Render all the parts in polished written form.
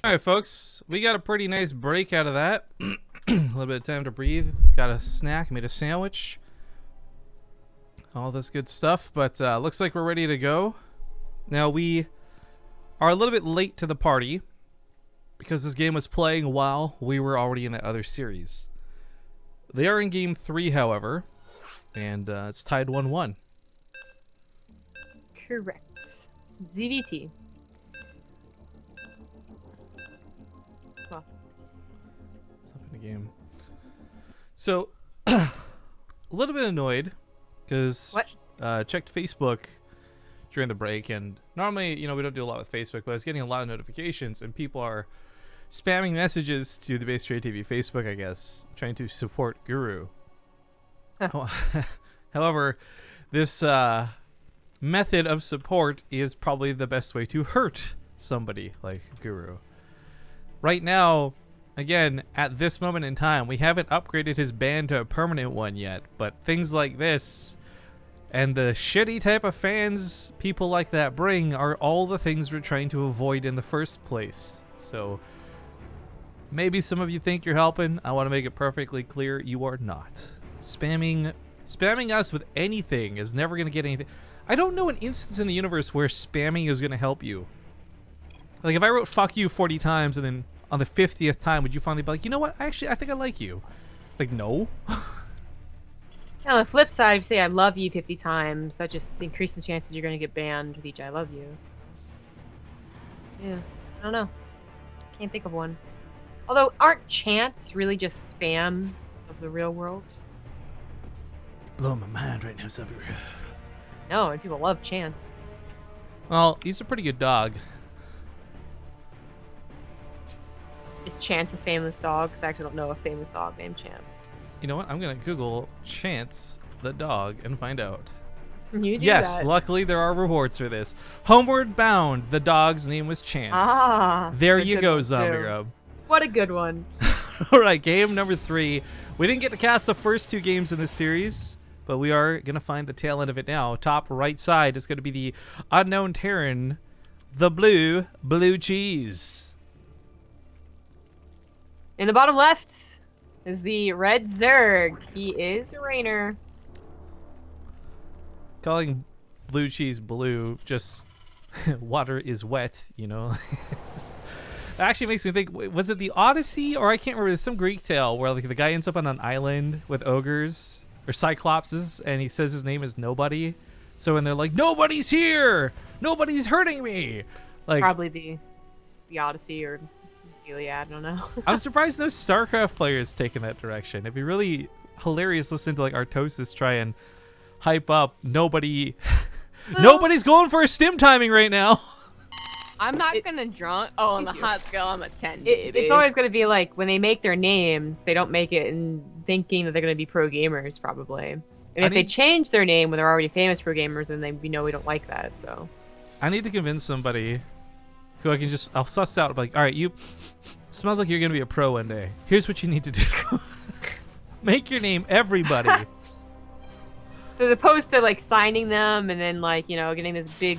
All right, folks, we got a pretty nice break out of that. A little bit of time to breathe. Got a snack, made a sandwich. All this good stuff, but looks like we're ready to go. Now, we are a little bit late to the party because this game was playing while we were already in that other series. They are in game 3, however, and it's tied 1-1. Correct. ZVT. Well. Let's open the game. So, a little bit annoyed because checked Facebook during the break, and normally, we don't do a lot with Facebook, but I was getting a lot of notifications, and people are spamming messages to the BaseTradeTV Facebook, I guess, trying to support Guru. However, this method of support is probably the best way to hurt somebody like Guru. Right now, again, at this moment in time, we haven't upgraded his ban to a permanent one yet, but things like this and the shitty type of fans people like that bring are all the things we're trying to avoid in the first place. So maybe some of you think you're helping. I want to make it perfectly clear you are not. Spamming us with anything is never going to get anything. I don't know an instance in the universe where spamming is going to help you. Like, if I wrote fuck you 40 times and then on the 50th time, would you finally be like, you know what? I think I like you. Like, no. On the flip side, if you say I love you 50 times, that just increases the chances you're going to get banned with each I love you. Yeah, I don't know. Can't think of one. Although, aren't chants really just spam of the real world? Blowing my mind right now, something. No, and people love chants. Well, he's a pretty good dog. Is Chance a famous dog? Because I actually don't know a famous dog named Chance. You know what? I'm going to Google Chance the dog and find out. You do Yes, that. luckily there are rewards for this. Homeward Bound, the dog's name was Chance. Ah. There you go, Zombie Rub. What a good one. All right, game number 3. We didn't get to cast the first 2 games in this series, but we are going to find the tail end of it now. Top right side is going to be the Unknown Terran, the BlueCheese. In the bottom left is the red Zerg. He is Reynor. Calling BlueCheese blue, just water is wet, It actually makes me think, was it the Odyssey? Or I can't remember, there's some Greek tale where like the guy ends up on an island with ogres or cyclopses and he says his name is Nobody. So when they're like, nobody's here! Nobody's hurting me! Like, Probably the Odyssey or Iliad, I don't know. I'm surprised no StarCraft players taken that direction. It'd be really hilarious listening to like Artosis try and hype up nobody's going for a stim timing right now. I'm not gonna drunk. Oh, on the hot scale, I'm a 10, baby. It's always going to be like, when they make their names, they don't make it in thinking that they're going to be pro gamers, probably. And if they change their name when they're already famous pro gamers, then we know we don't like that, so. I need to convince somebody who I'll suss out, like, all right, you smells like you're going to be a pro one day. Here's what you need to do. Make your name everybody. So as opposed to like signing them and then like, getting this big,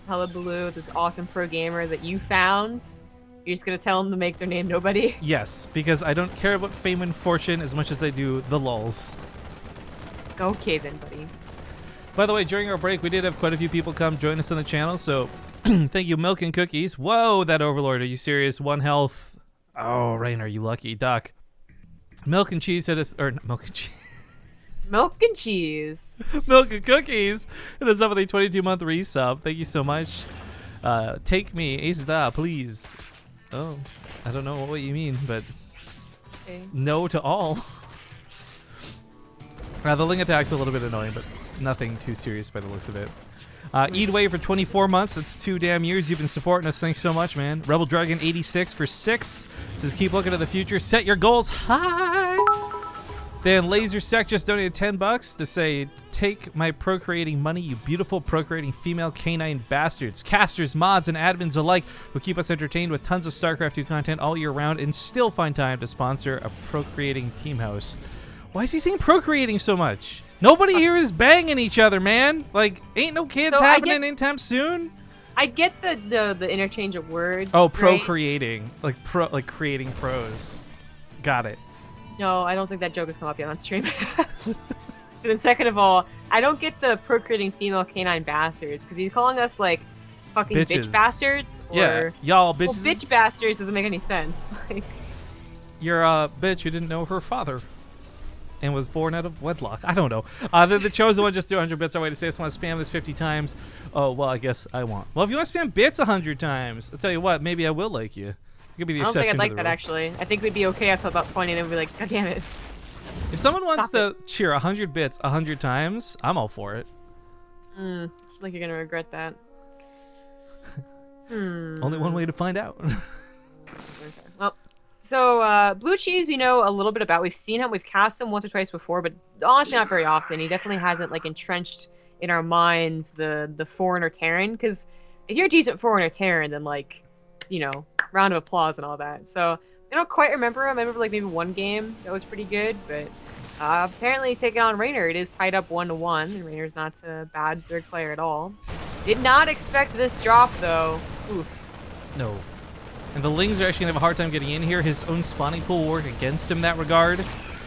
hullabaloo, this awesome pro gamer that you found, you're just going to tell them to make their name Nobody? Yes, because I don't care about fame and fortune as much as I do the lulz. Okay then, buddy. By the way, during our break, we did have quite a few people come join us on the channel, so thank you, Milk and Cookies. Whoa, that Overlord, are you serious? 1 health. Oh, Reynor, you lucky duck. Milk and Cheese hit us, or not Milk and Cheese. Milk and Cheese. Milk and Cookies hit us up with a 22-month resub. Thank you so much. Take me, Ace Da, please. Oh, I don't know what you mean, but Okay. no to all. The Ling attack's a little bit annoying, but nothing too serious by the looks of it. Eatway for 24 months. That's 2 damn years you've been supporting us. Thanks so much, man. Rebel Dragon 86 for 6. Says keep looking to the future. Set your goals high. Then Laser Sec just donated $10 to say, take my procreating money, you beautiful procreating female canine bastards. Casters, mods, and admins alike who keep us entertained with tons of StarCraft 2 content all year round and still find time to sponsor a procreating team house. Why is he saying procreating so much? Nobody here is banging each other, man. Like, ain't no kids happening anytime soon. I get the interchange of words. Oh, right? procreating, like creating prose. Got it. No, I don't think that joke has come up yet on stream. And then second of all, I don't get the procreating female canine bastards because he's calling us like fucking Bitches. bitch bastards. Or, Yeah, y'all bitches. Well, bitch bastards doesn't make any sense. Like, You're a bitch who didn't know her father and was born out of wedlock. I don't know. The chosen one just do 100 bits our way to say, I just want to spam this 50 times. Oh, well, I guess I won't. Well, if you want to spam bits 100 times, I'll tell you what, maybe I will like you. It could be the I don't exception think I'd like to the that rule. actually. I think we'd be okay after about 20 and then we'd be like, God damn it. If someone wants Stop to cheer 100 bits 100 times, I'm all for it. I feel like you're gonna regret that. Only one way to find out. Okay. Well, so BlueCheese we know a little bit about. We've seen him. We've cast him once or twice before, but honestly not very often. He definitely hasn't like entrenched in our minds the foreigner Terran. Because if you're a decent foreigner Terran, then like, you know, round of applause and all that. So I don't quite remember him. I remember like maybe one game that was pretty good, but apparently he's taking on Reynor. It is tied up 1-1, and Reynor's not a bad third player at all. Did not expect this drop though. Oof. No. And the Lings are actually going to have a hard time getting in here. His own spawning pool will work against him in that regard.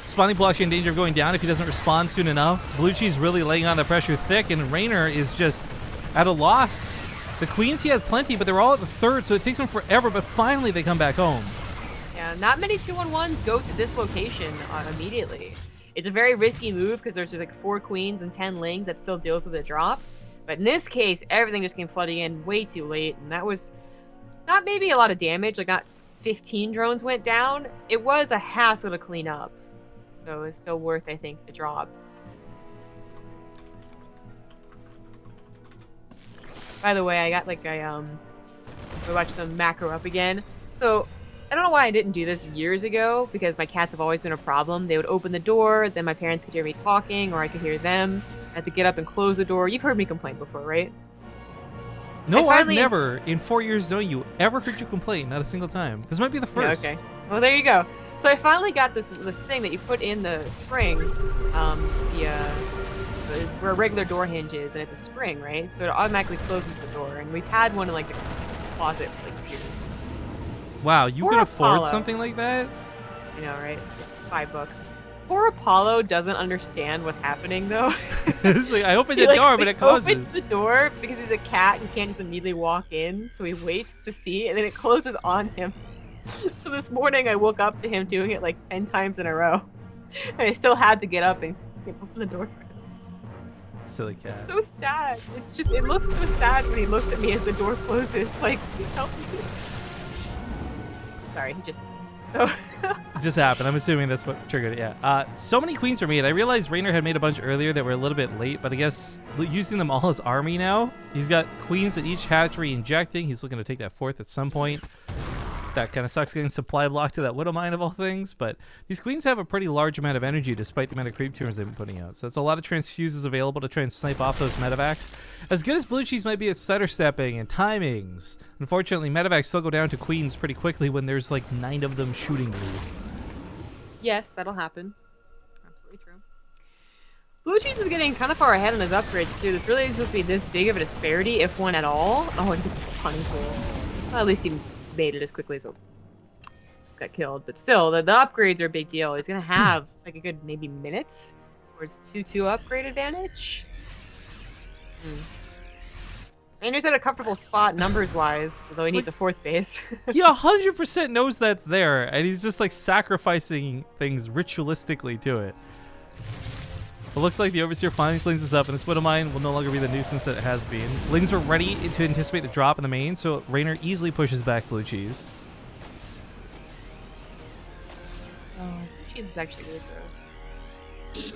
Spawning pool actually in danger of going down if he doesn't respond soon enough. BlueCheese really laying on the pressure thick, and Reynor is just at a loss. The queens he had plenty, but they were all at the third, so it takes him forever, but finally they come back home. Yeah, not many 2-on-1s go to this location immediately. It's a very risky move because there's just like 4 queens and 10 lings that still deals with a drop. But in this case, everything just came flooding in way too late, and that was not maybe a lot of damage, like not 15 drones went down. It was a hassle to clean up. So it's still worth, I think, the drop. By the way, I got like I watched the macro up again. So I don't know why I didn't do this years ago, because my cats have always been a problem. They would open the door, then my parents could hear me talking, or I could hear them. I had to get up and close the door. You've heard me complain before, right? No, I've never, in 4 years knowing you, ever heard you complain. Not a single time. This might be the first. Yeah, okay. Well, there you go. So I finally got this thing that you put in the spring, where a regular door hinge is, and it's a spring, right? So it automatically closes the door. And we've had one in like the closet for like years. Wow, you Poor can afford Apollo. something like that? You know, right? $5. Poor Apollo doesn't understand what's happening, though. It's like, I opened the door, but it closes. He opens the door because he's a cat and can't just immediately walk in, so he waits to see, and then it closes on him. So this morning I woke up to him doing it like 10 times in a row, and I still had to get up and open the door. Silly cat. So sad. It's just, it looks so sad when he looks at me as the door closes. Like, please help me. Sorry, he just. So. It just happened. I'm assuming that's what triggered it, yeah. So many queens were made. I realized Reynor had made a bunch earlier that were a little bit late, but I guess using them all as army now. He's got queens at each hatchery injecting. He's looking to take that fourth at some point. That kind of sucks getting supply blocked to that Widow Mine of all things, but these queens have a pretty large amount of energy despite the amount of creep tumors they've been putting out. So it's a lot of transfuses available to try and snipe off those medevacs. As good as BlueCheese might be at stutter stepping and timings, unfortunately medevacs still go down to queens pretty quickly when there's like 9 of them shooting you. Yes, that'll happen. Absolutely true. BlueCheese is getting kind of far ahead on his upgrades too. This really isn't supposed to be this big of a disparity, if one at all. Oh, and this is funny cool. Well, at least he made it as quickly as he got killed. But still, the upgrades are a big deal. He's gonna have like a good maybe minutes, or is it 2-2 upgrade advantage? Reynor's at a comfortable spot numbers-wise, though he needs a 4th base. He 100% knows that's there, and he's just like sacrificing things ritualistically to it. It looks like the Overseer finally cleans this up, and this Widow Mine will no longer be the nuisance that it has been. Lings were ready to anticipate the drop in the main, so Reynor easily pushes back BlueCheese. Oh, BlueCheese is actually really gross.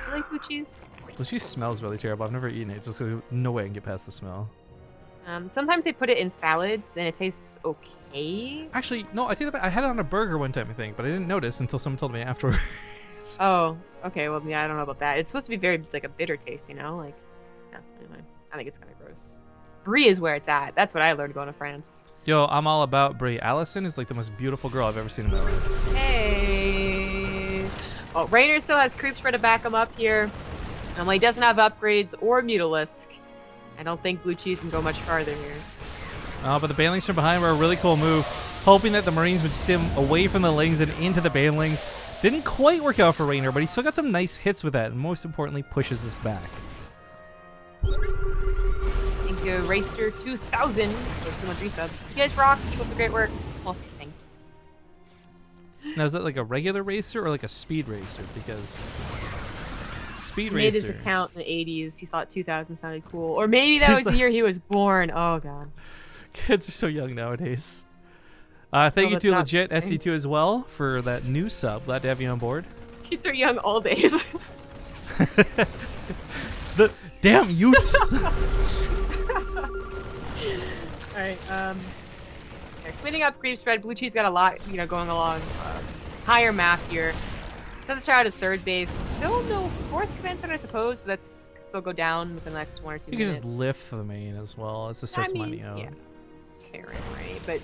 You like BlueCheese? BlueCheese smells really terrible. I've never eaten it. Just no way I can get past the smell. Sometimes they put it in salads, and it tastes okay. Actually, no, I take that back. I had it on a burger one time, I think, but I didn't notice until someone told me afterwards. Oh, okay. Well, yeah, I don't know about that. It's supposed to be very, like, a bitter taste, you know? Like, yeah, anyway. I think it's kind of gross. Brie is where it's at. That's what I learned going to France. Yo, I'm all about Brie. Allison is, like, the most beautiful girl I've ever seen in my life. Hey! Well, Reynor still has creep spread to back him up here. He doesn't have upgrades or Mutalisk. I don't think BlueCheese can go much farther here. But the banelings from behind were a really cool move, hoping that the Marines would stem away from the lings and into the banelings. Didn't quite work out for Reynor, but he still got some nice hits with that, and most importantly, pushes this back. Thank you, Racer 2000 for 213 subs. You guys rock. Keep up the great work. Well, thank you. Now, is that like a regular racer or like a speed racer? Because speed He made racer. his account in the 80s. He thought 2000 sounded cool. Or maybe that was the year he was born. Oh, God. Kids are so young nowadays. Thank you to Legit SC2 as well for that new sub. Glad to have you on board. Kids are young all days. The damn youths. Alright, cleaning up creep spread. BlueCheese got a lot, going along. Higher map here. Another start as third base. Still no fourth command center, I suppose, but that's could still go down within the next 1 or 2 You minutes. can just lift the main as well. It's just starts money out. Yeah, it's tearing, right? But,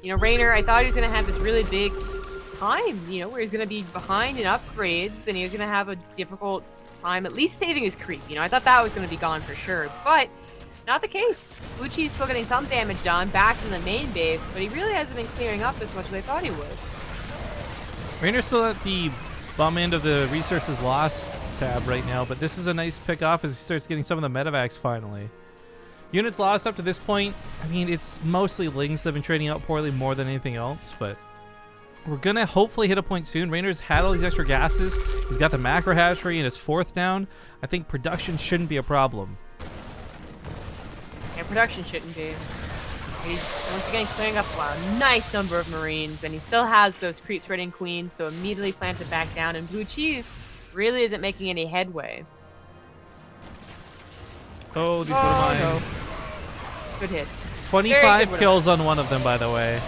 Reynor, I thought he was going to have this really big time, where he's going to be behind in upgrades, and he was going to have a difficult time at least saving his creep. I thought that was going to be gone for sure, but not the case. BlueCheese still getting some damage done back from the main base, but he really hasn't been clearing up as much as I thought he would. Reynor's still at the bum end of the resources lost tab right now, but this is a nice pick off as he starts getting some of the medevacs finally. Units lost up to this point, I mean, it's mostly lings that have been trading out poorly more than anything else, but we're going to hopefully hit a point soon. Reynor's had all these extra gases. He's got the macro hatchery and his fourth down. I think production shouldn't be a problem. Yeah, production shouldn't be. He's once again clearing up a nice number of Marines, and he still has those creep threading queens, so immediately planted back down, and BlueCheese really isn't making any headway. Oh, these little mines. No. Good hit. 25 kills on one of them, by the way.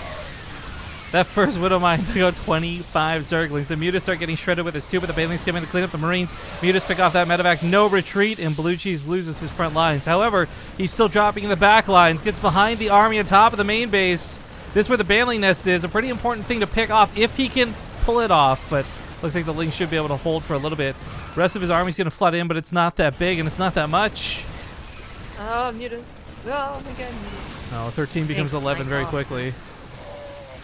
That first Widow Mine took out 25 Zerglings. The Mutas start getting shredded with his 2, but the Banelings come in to clean up the Marines. Mutas pick off that medevac. No retreat, and BlueCheese loses his front lines. However, he's still dropping in the back lines. Gets behind the army on top of the main base. This is where the Baneling nest is. A pretty important thing to pick off if he can pull it off, but looks like the Lings should be able to hold for a little bit. The rest of his army's going to flood in, but it's not that big, and it's not that much. Oh, Mutas. Oh, my God, Mutas. No, 13 becomes 11 very quickly.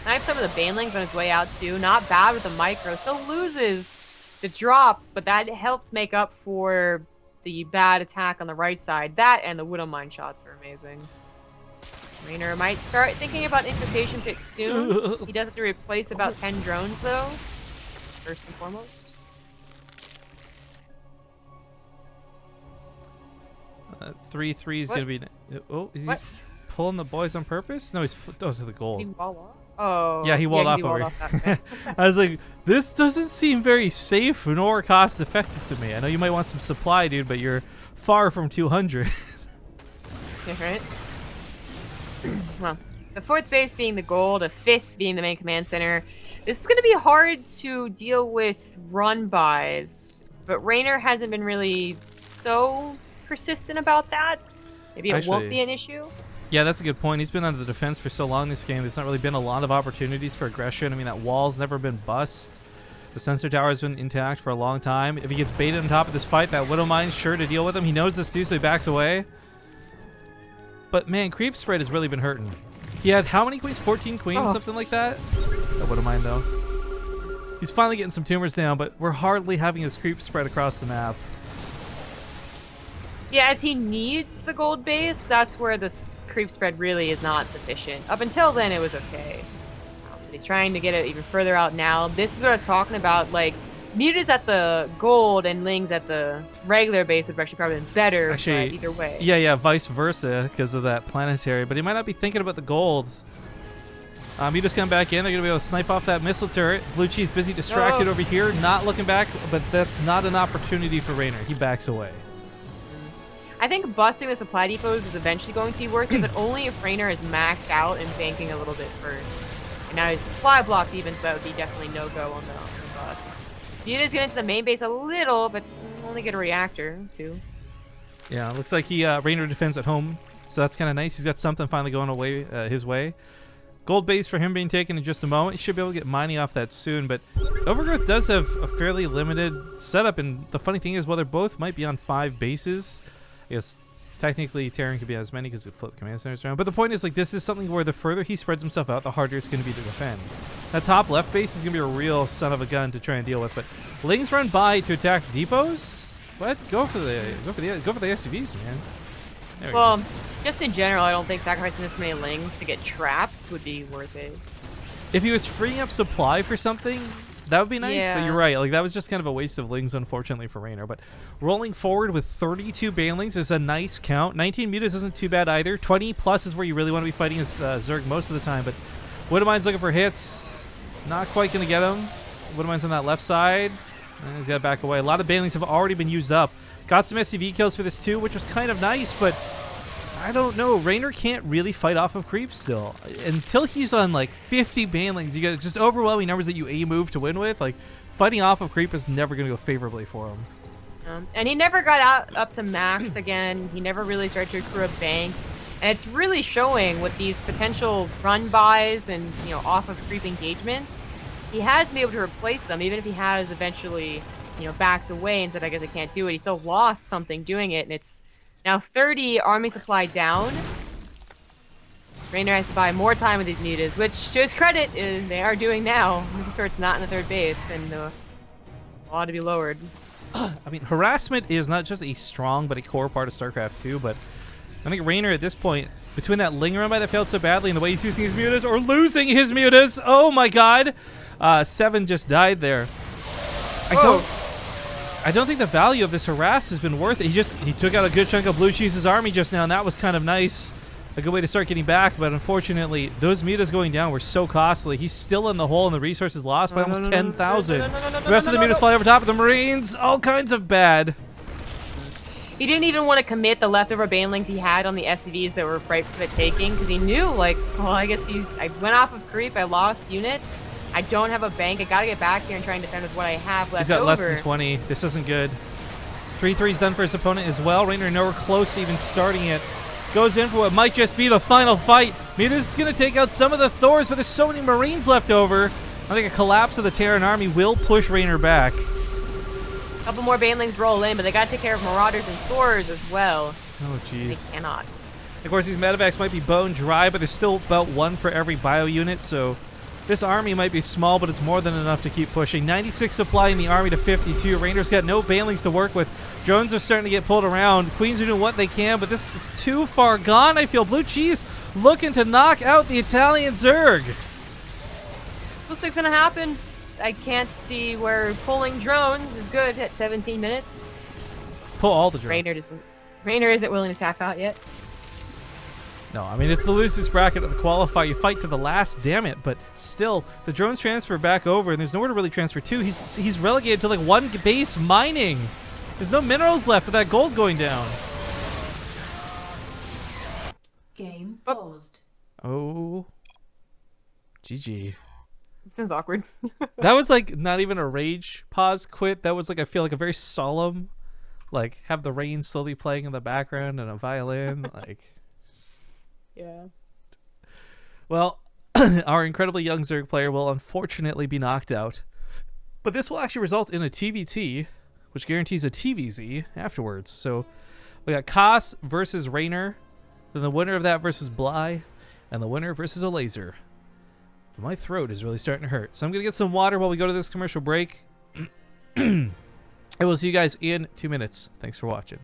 Knifes some of the Banelings on his way out too. Not bad with the micro. Still loses the drops, but that helped make up for the bad attack on the right side. That and the Widow Mine shots were amazing. Reynor might start thinking about infestation picks soon. He does have to replace about 10 drones though, first and foremost. 3-3 is going to be... Oh, is he pulling the boys on purpose? No, he's... Oh, to the goal. Oh. Yeah, he walled off over here. I was like, this doesn't seem very safe nor cost effective to me. I know you might want some supply, dude, but you're far from 200. Yeah, right? Well, the fourth base being the goal, the fifth being the main command center. This is going to be hard to deal with run buys, but Reynor hasn't been really so persistent about that. Maybe it won't be an issue. Yeah, that's a good point. He's been on the defense for so long this game. There's not really been a lot of opportunities for aggression. I mean, that wall's never been bust. The sensor tower has been intact for a long time. If he gets baited on top of this fight, that Widow Mine's sure to deal with him. He knows this too, so he backs away. But man, creep spread has really been hurting. He had how many queens? 14 queens, something like that? That Widow Mine, though. He's finally getting some tumors down, but we're hardly having his creep spread across the map. Yeah, as he needs the gold base, that's where this creep spread really is not sufficient. Up until then, it was okay. But he's trying to get it even further out now. This is what I was talking about. Like, Mutas at the gold and Lings at the regular base would have actually probably been better either way. Yeah, vice versa because of that planetary. But he might not be thinking about the gold. Mutas come back in. They're going to be able to snipe off that missile turret. BlueCheese busy distracted over here, not looking back. But that's not an opportunity for Reynor. He backs away. I think busting the supply depots is eventually going to be worth it, but only if Reynor is maxed out and banking a little bit first. And now his supply block even, so that would be definitely no-go on the bust. Mutas get into the main base a little, but only get a reactor, too. Yeah, looks like Reynor defends at home, so that's kind of nice. He's got something finally going away his way. Gold base for him being taken in just a moment. He should be able to get mining off that soon, but Overgrowth does have a fairly limited setup, and the funny thing is, while they both might be on 5 bases, I guess Technically, Terran could be as many because it flipped command centers around. But the point is, like, this is something where the further he spreads himself out, the harder it's going to be to defend. That top left base is going to be a real son of a gun to try and deal with. But Lings run by to attack depots. What? Go for the SUVs, man. There we Well, go. just in general, I don't think sacrificing this many Lings to get trapped would be worth it. If he was freeing up supply for something, that would be nice. But Yeah. you're right. Like, that was just kind of a waste of Lings, unfortunately, for Reynor. But rolling forward with 32 Banelings is a nice count. 19 mutas isn't too bad either. 20 plus is where you really want to be fighting as Zerg most of the time. But Widowmine's looking for hits. Not quite going to get him. Widowmine's on that left side. And he's got to back away. A lot of Banelings have already been used up. Got some SCV kills for this too, which was kind of nice, but I don't know. Reynor can't really fight off of creeps still. Until he's on like 50 Banelings, you get just overwhelming numbers that you A-move to win with. Like, fighting off of creep is never going to go favorably for him. And he never got out up to max again. He never really started to accrue a bank. And it's really showing with these potential run-bys and, you know, off of creep engagements. He has been able to replace them, even if he has eventually, you know, backed away and said, I guess I can't do it. He still lost something doing it, and it's now 30 army supply down. Reynor has to buy more time with these mutas, which, to his credit, they are doing now. This is where it's not in the third base, and ought to be lowered. I mean, harassment is not just a strong but a core part of StarCraft 2, but I think Reynor at this point, between that Ling run by that failed so badly and the way he's using his mutas, or losing his mutas, oh my god! 7 just died there. I don't think the value of this harass has been worth it. He took out a good chunk of BlueCheese's army just now, and that was kind of nice. A good way to start getting back, but unfortunately, those mutas going down were so costly. He's still in the hole, and the resources lost by almost 10,000. The rest of the mutas fly over top of the Marines. All kinds of bad. He didn't even want to commit the leftover banelings he had on the SCVs that were ripe for the taking, because he knew, like, well, I guess I went off of creep, I lost unit, I don't have a bank, I gotta get back here and try and defend with what I have left He's got over. less than 20. This isn't good. 3-3's done for his opponent as well. Reynor nowhere close to even starting it. Goes in for what might just be the final fight. Muta's going to take out some of the Thors, but there's so many Marines left over. I think a collapse of the Terran army will push Reynor back. A couple more banelings roll in, but they gotta take care of Marauders and Thors as well. Oh, They jeez. cannot. Of course, these medevacs might be bone dry, but there's still about 1 for every bio unit, so this army might be small, but it's more than enough to keep pushing. 96 supply in the army to 52. Reynor's got no banelings to work with. Drones are starting to get pulled around. Queens are doing what they can, but this is too far gone, I feel. BlueCheese looking to knock out the Italian Zerg. Looks like it's gonna happen. I can't see where pulling drones is good at 17 minutes. Pull all the drones. Reynor isn't willing to tap out yet. No, I mean, it's the losers bracket of the qualifier. You fight to the last, damn it. But still, the drones transfer back over, and there's nowhere to really transfer to. He's relegated to like 1 base mining. There's no minerals left with that gold going down. Game paused. Oh. GG. Sounds awkward. That was like not even a rage pause quit. That was like, I feel like a very solemn, like have the rain slowly playing in the background and a violin. Like, Yeah. well, our incredibly young Zerg player will unfortunately be knocked out. But this will actually result in a TvT, which guarantees a TvZ afterwards. So we got Koss versus Reynor, then the winner of that versus Bly, and the winner versus a laser. My throat is really starting to hurt, so I'm going to get some water while we go to this commercial break. I will see you guys in 2 minutes. Thanks for watching.